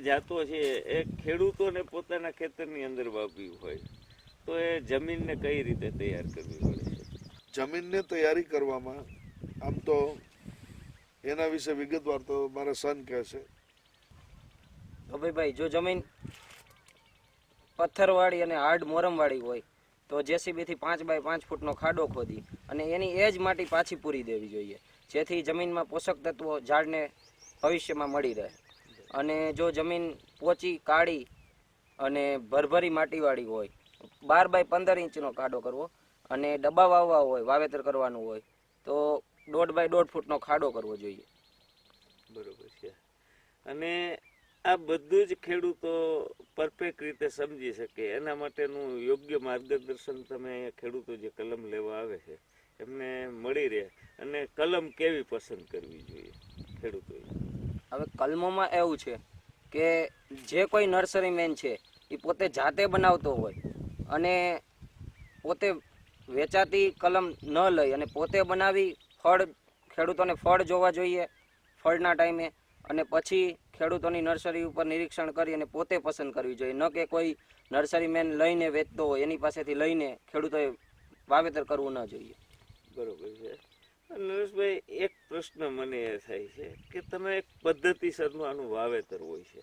જાતો છે એ ખેડૂતોને પોતાના ખેતરની અંદર વાવ્યું હોય તો એ જમીનને કઈ રીતે તૈયાર કરવી પડે છે? જમીનને તૈયારી કરવામાં આમ તો એના વિશે વિગતવાર તો મારા સન કહેશે. અભયભાઈ, જો જમીન પથ્થરવાળી અને હાર્ડ મોરમવાળી હોય તો જેસીબીથી 5 બાય 5 ફૂટનો ખાડો ખોદી અને એની એજ માટી પાછી પૂરી દેવી જોઈએ, જેથી જમીનમાં પોષક તત્વો ઝાડને ભવિષ્યમાં મળી રહે. અને જો જમીન પોચી કાળી અને ભરભરી માટીવાળી હોય 12 બાય 15 ઇંચનો ખાડો કરવો અને ડબ્બા વાવવા હોય, વાવેતર કરવાનું હોય તો 1.5 બાય 1.5 ફૂટનો ખાડો કરવો જોઈએ. બરોબર છે. અને આ બધું જ ખેડૂતો પરફેક્ટ રીતે સમજી શકે એના માટેનું યોગ્ય માર્ગદર્શન તમે ખેડૂતો જે કલમ લેવા આવે છે એમને મળી રહે. અને કલમ કેવી પસંદ કરવી જોઈએ ખેડૂતોએ? હવે કલમોમાં એવું છે કે જે કોઈ નર્સરી મેન છે એ પોતે જાતે બનાવતો હોય અને પોતે વેચાતી કલમ ન લઈ અને પોતે બનાવી ખેડૂતોને ફળ જોવા જોઈએ ફળના ટાઈમે, અને પછી ખેડૂતોની નર્સરી ઉપર નિરીક્ષણ કરી અને પોતે પસંદ કરવી જોઈએ, ન કે કોઈ નર્સરી મેન લઈને વેચતો હોય એની પાસેથી લઈને ખેડૂતોએ વાવેતર કરવું ન જોઈએ. બરોબર છે. નરેશભાઈ, એક પ્રશ્ન મને એ થાય છે કે તમે એક પદ્ધતિસરનું આનું વાવેતર હોય છે